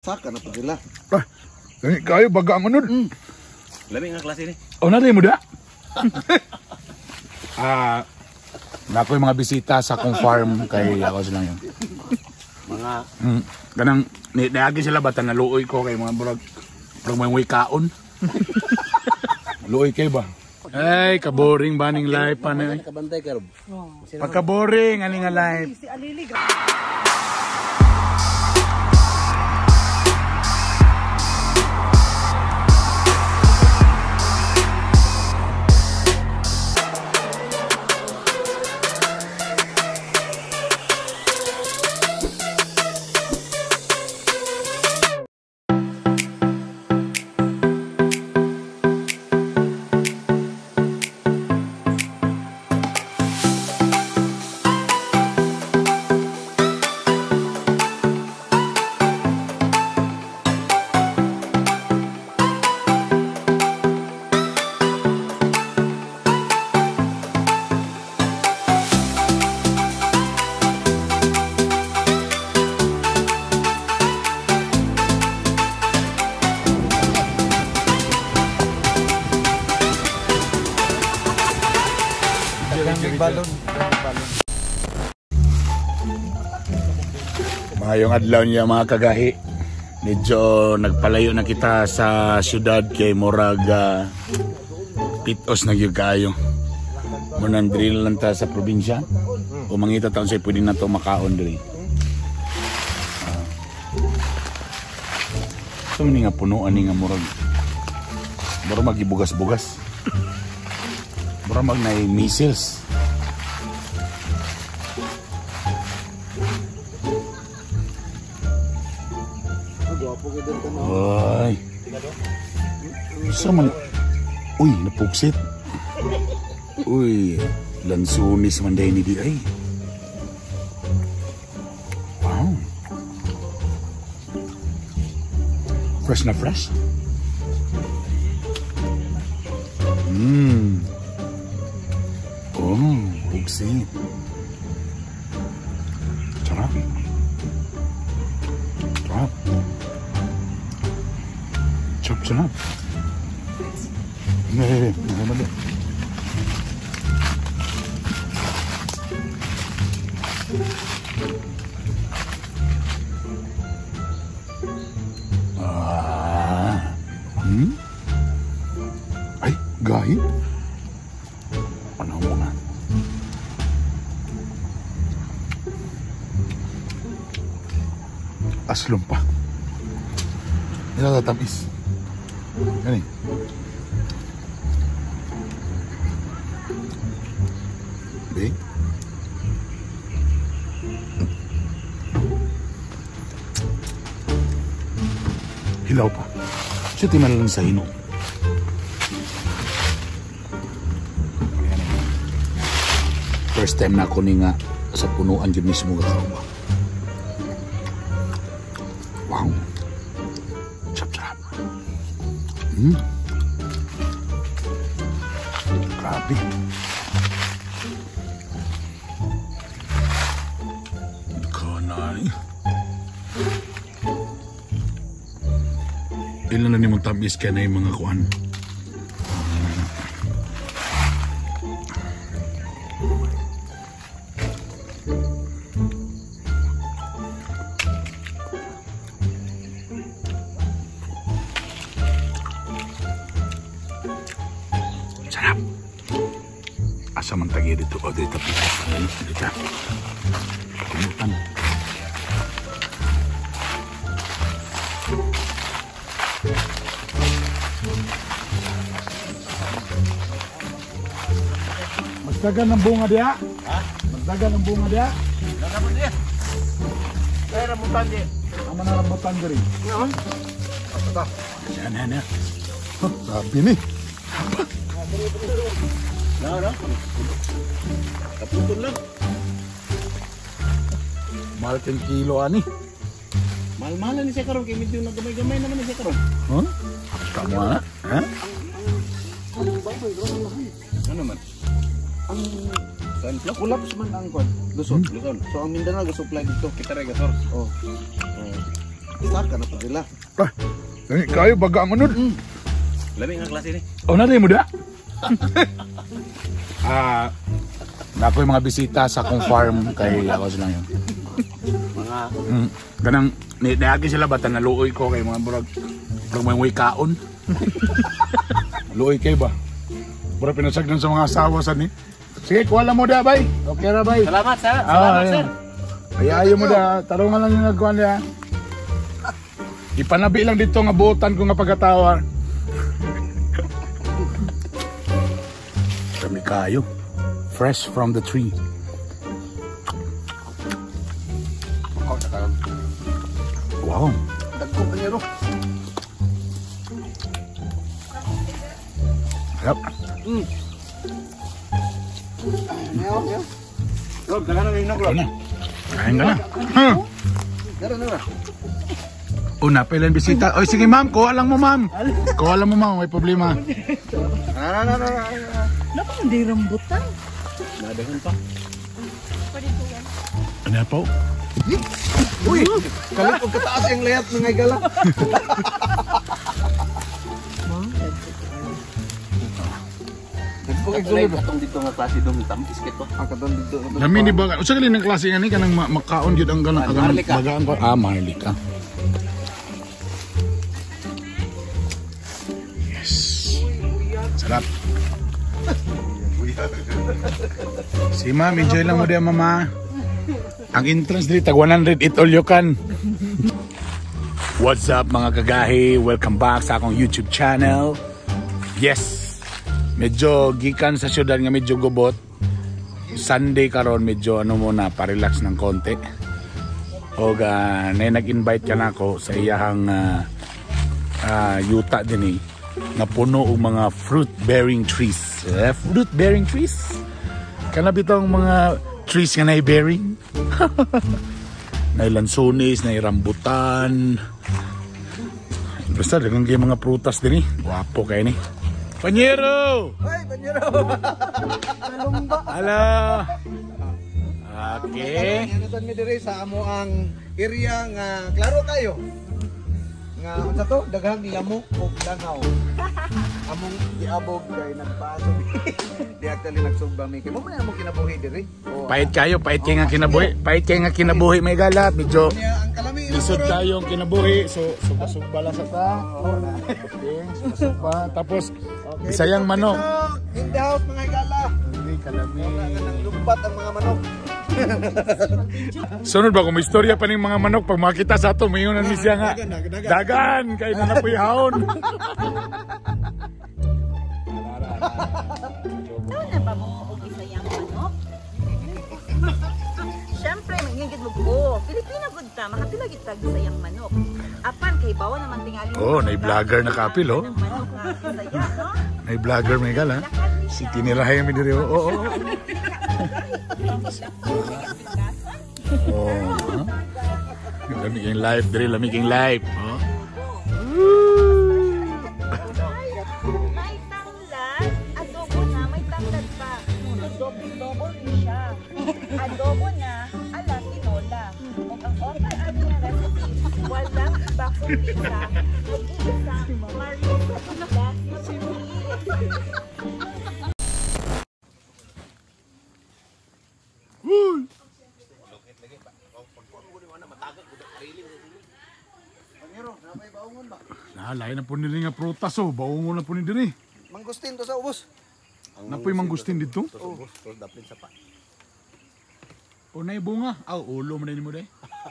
Saka na po sila. Ah, lami kayo baga manod. Lami nga klase ni. O natin mo da? Na ako yung mga bisita sa akong farm kay ako sila yun. Mga Ganang niagi sila bata na luoy ko kay mga burag may wikaon. Luoy kayo ba? Ay, kaboring ba ning life pa na? kabantay ka Rob. Pagka-boring ani nga life. Si Alilig. Mayong adlaw niya mga kagahi. Medyo nagpalayo na kita sa syudad kay Moraga. Pitos na gyud kayo. Munandri lang ta sa probinsya. O mangita taon say pwede na to makaon diri. So ni nga punuan ni nga murag. Baro magibugas-bugas. Baro mag na missiles. Ay. Sama. Uy, napuksit. Uy, lansunis man day ni di ay. Wow. Fresh na fresh. Oh, puksit. Sarap. Sarap. Sarap. Nee, nee. Ay, gahi. Ano mo na? Aslom pa. Nilatatabis. Gani. Be. Hilaw pa. Siya timan lang sa hino. First time na ako ni nga sa punuan yun mismo ka. Wow. Chap-chap. Grabe. Kanay. Ilan na ni mong tabis ka na yung mga kuhan? Sarap. Asa man tagi dito o dito pita. Dito. Kumutan. Magdagan ng bunga dia. Ha? Magdagan ng bunga dia. Nanaman dia. Kaya rambutan dia. Ama na rambutan diri. Ano? Apa ba? Yan. Sabi ni. Na. Kaputol lang. Mahal kang kilo ani. Mahal-mahalan ni siya karon kay medyo nagamay-gamay naman ni siya karon. Huh? Kamu ana? Ha? Ano man? Ang Sunflower. kulaps man ang kon. Luzon. Luzon. So ang Mindanao ga supply dito. Kita rin gasor. Oh. Saka na pa nila. Ah, kayo baga ang unod. Lamig ang klase ni. O na rin mo da? Nakoy mga bisita sa akong farm kay awas lang yun. Mga Kanang niagi sila bata naluoy ko kay mga burag may way kaon. Luoy kay ba? Burag pinasagdan sa mga asawa sa ni. Sige, kuha lang mo da bay. Okay ra bay. salamat sir. Salamat sir. Ayayo mo da, tarungan lang yung nagkuhan niya. Ipanabi lang dito nga buotan ko nga pagkatawa. Kami kayo. Fresh from the tree. Wow. Dagko pa niya ro. Yep. Meow. Rob, dala na rin na Ito na. Kain ka na. Huh. Dara. Una, pailan bisita. Oy, sige ma'am, kuha lang mo ma'am. Kuha lang mo ma'am, may problema. Dapat hindi rambutan. Nadagan pa. Ano po? Uy, kalit og kataas yung layat ng gala. Dagko kay Kulay sulod. katong dito nga klase dong tampis kito. Ang katon dito. Lami ni ba? Usa gali ng klase nga ni kanang makaon jud ang kanang Maharlika. bagaan ko. Ah, maharlika. Yes. Sarap. Si ma'am, enjoy lang mo diyan mama. Ang entrance dito, tag 100, eat all you can. What's up mga kagahi? Welcome back sa akong YouTube channel. Yes, medyo gikan sa syudad nga medyo gubot. Sunday karon medyo ano muna, pa-relax ng konti. O nag-invite ka na ako sa iyahang yuta din na puno og mga fruit-bearing trees. Fruit-bearing trees? Kana bitong mga trees nga na-bearing? Na lansones, na rambutan. Basta dagang kay mga prutas din Guwapo kay ni. Panyero! Ay, Panyero. Hello. Okay. Yan mi dire sa amo ang area nga klaro kayo. Nga unsa to daghang lamok ug langaw. Among giabog kay nagpasok. Di actually nagsugba mi kay mo man among kinabuhi dire. Pait kayo nga kinabuhi. Pait kay nga kinabuhi may galat. Medyo Niya ang kalami lisod kayo ang kinabuhi. So, subasugba lang sa ta. Okay, subasugba. Tapos, Bisayang manok. In the house mga gala. Hindi, kalami. Nang lumpat ang mga manok. Sunod ba kung may istorya pa ng mga manok pag makita sa ato, mayunan ni siya nga. Dagan! Kahit na napoy haon. Ano na ba mo kung isayang manok? Siyempre, magiging mo ko. Pilipina good ka, makapilagit ka isayang manok. Apan, kay bawa naman tingali. Oh, na-vlogger na kapil, oh. Manok nga isaya, no? May-vlogger may gala. Si tinirahay mi diri. Oo. Oh. Lamig yung live diri, lamig yung live. Oh. May tanglad, adobo na, may tanglad pa. Double rin siya. Adobo na, ala, tinola. O ang offer ating na recipe, walang iba kundi sa nag-iisang marisa tula na Lain na po nila nga prutas oh. Baungon na po ni diri. Mangustin to sa ubos. Napoy mangustin dito. Oh. Daplin sa pa. O na bunga. Aw, ulo mo na mo day.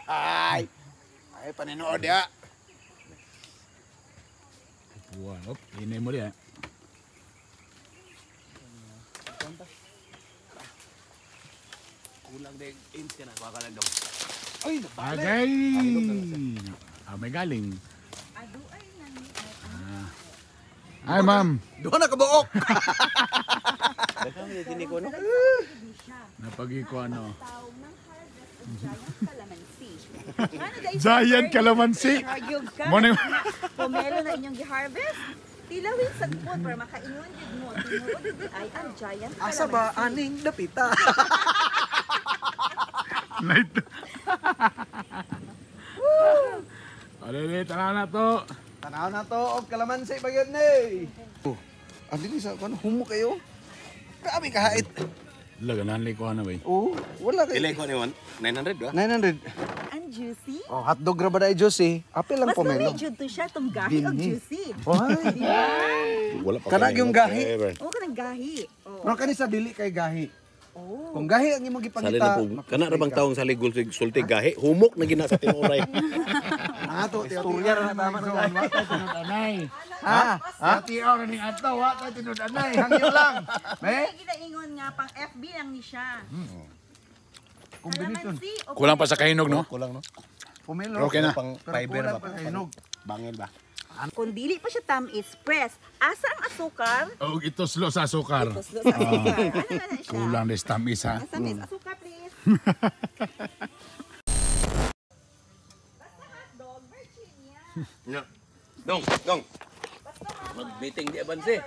Ay. Ay paninood ya. Wow, ini mo dia. Kulang deg inch ka na kuha ka lang daw. Ay, Bagay. May galing. Ay, ma'am. duha na kabuok. Daghang dini ko no. Napagi ko ano. Giant calamansi. Giant calamansi. Argug ka. Morning. Pomelo na inyong gi-harvest. Tilawin sa food para makaingon yun mo. Tinuod ay ang giant calamansi. Asa ba aning dapita? Night. Alili, tanaw na to. Tanaw na to, og kalamansi ba yun eh. Oh, dili sa kano, humo kayo. Grabe kahait. Laganan ko na ba? Oo, wala kayo. Ilay ko ni 900 ba? 900. Ang juicy. Oh, hotdog ra ba dai juicy? Apil lang Mas pomelo. medyo to siya, itong gahi o Bini. juicy. Ay. Wala pa. Kanag yung gahi. Oo, ka ng gahi. Oo. Pero kani sa dili kay gahi. Oh. Kung gahi ang imong Sali gipangita. na po. Kana ra bang taong saligol sulti gahi, humok na gina sa tinuray. Ato, istorya ra na tama sa Wa tayo tinud-anay. Ha? Sa tiyaw na ning ato, wa tayo tinud-anay. Hangyo lang. May ginaingon nga, pang FB lang ni siya. Combination. Kalamansi o Kulang pa sa kahinog, no? Kulang no. Pomelo. Okay na. Pang Pero fiber kulang ba? pa hinog. Bangil ba? kung dili pa siya tamis, press. Asa ang asukar? O ito slow sa asukar. Tuslo sa asukar. Ano na siya? Kulang des tamis ha. Asa miss? Asukar, please. Basta hotdog, Virginia. No. Dong. Mag-meeting di abanse.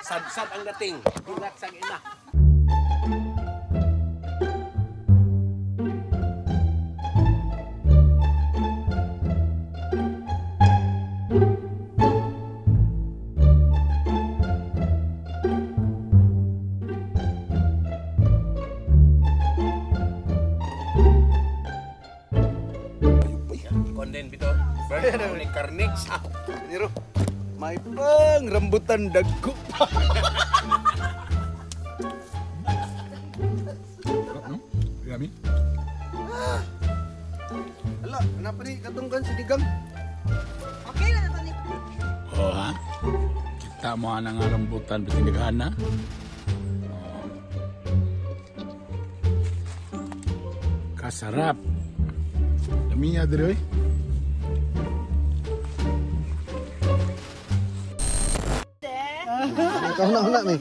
Sad-sad ang dating. Dilat sang ina. Konden bito. Burn ni Carnix. Niro. May pang rambutan dagko. Yummy. Ala, kenapa ni katungkan sinigang? Okay na ito ni... Oh ha. Kita mo nga nga rambutan bitindigan na. Kasarap. Dami niya diri oy. Nakauna-una ni.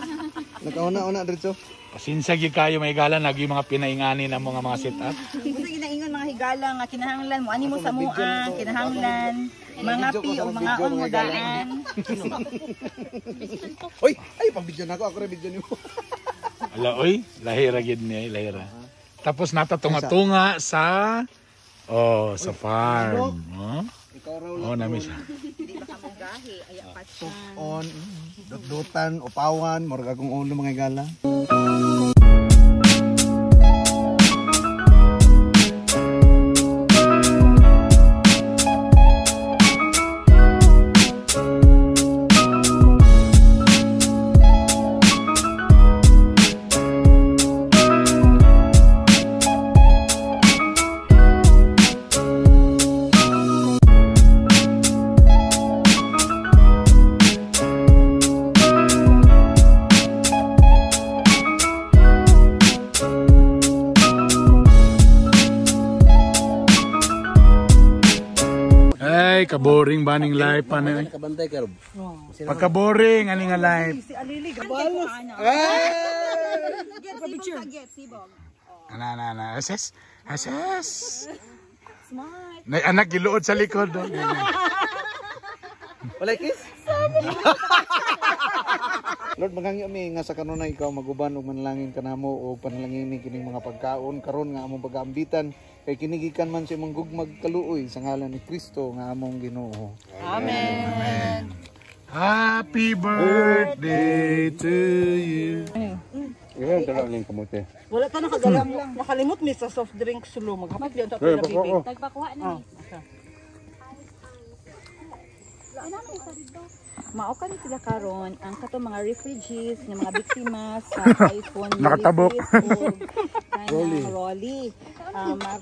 Nakauna-una dito. Pasensya gyud kayo may gala lagi mga pinaingani na mga setup. Gusto ginaingon mga higala nga kinahanglan mo ani mo sa mua, kinahanglan mga pi o mga ongodaan. Oy, ay pag-video na ako ra video nimo. Ala oy, lahira gid niya, lahira. Tapos natatunga-tunga sa sa farm. Oh, Ikaw raw oh nami siya. Di ba ka mong gahi, aya pa siya. on dot-dotan, upawan, murag akong ulo mga gala. Ay, kaboring baning life pa na. Kabantay ka Rob. Pagka-boring ani nga life. Si Alili gabalos. Get picture. Get sibog. Ana. Ases. Smart. Nay anak giluod sa likod. Oh. Wala kiss? Lord, magangyo mi nga sa kanunay ikaw maguban og manalangin kanamo o panalangin ni kining mga pagkaon karon nga among pag-aambitan kay kinigikan man sa imong gugmag kaluoy sa ngalan ni Kristo nga among Ginoo. Amen. Happy birthday to you. Ilan dala ning kamote? Wala ka nakagalam lang. Nakalimot ni sa soft drink sulo. Maghamat diyan ta pila bibi. Tagpakuha na. Mao ni sila karon ang kato mga refugees ng mga biktima sa typhoon Nakatabok. Rolly.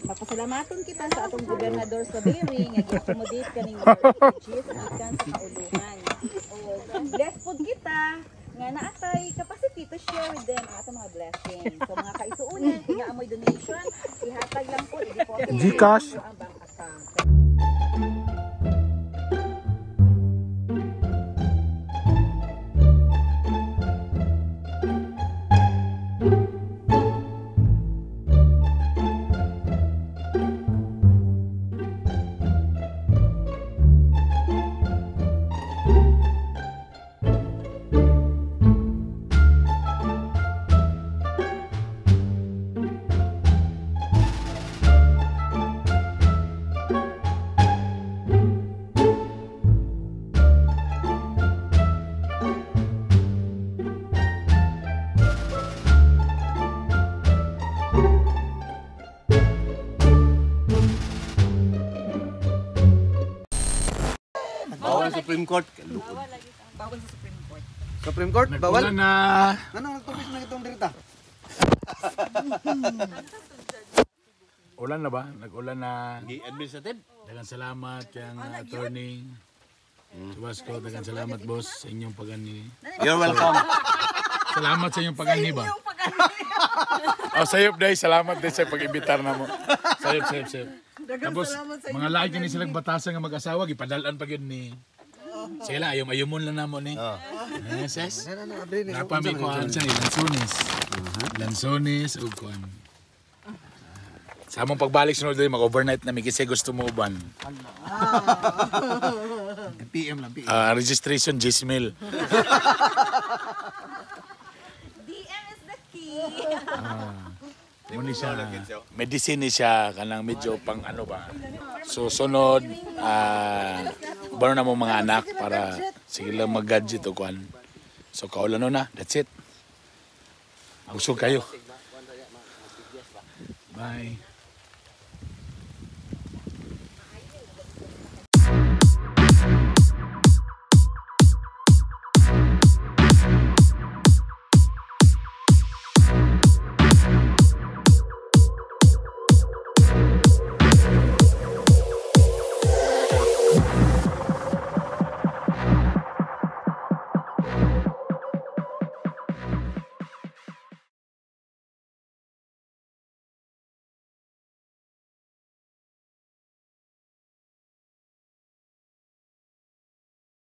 Mapasalamaton kita sa atong gobernador sa Bering nga gi-accommodate kaning mga refugees gikan sa kaulungan. Bless pod kita nga naatay capacity to share with them ang atong mga blessings. So mga kaisuunan, kaya amoy donation, ihatag lang po, i-deposit Gcash. ang bank account. Bawal Supreme Court. Supreme Court, bawal. Nag-ulan na. Anong nagtubig na itong dirita? Ulan na ba? Nag-ulan na. Administrative. Dagan salamat kang attorney. Subasco, dagan salamat boss sa inyong pagani. You're welcome. Salamat sa inyong pagani ba? Oh, sayop day, salamat day sa pag-imbitar na mo. Sayop. Tapos, mga lahi kini silang batasan nga mag-asawa, gipadalan pa yun ni. Sige lang, ayumon lang namo ni. Yes. Napami ko ang siya, Lansones, ug kuan. Sa among pagbalik sunod day, mag-overnight na, may kasi gusto mo uban. PM lang, PM. Registration, Gismil. DM is the key. Muni siya, medicine ni siya, kanang medyo pang ano ba. So sunod, baro na mo mga anak para sige lang mag-gadget o kuan. So kaulan na, that's it. Busog kayo. Bye.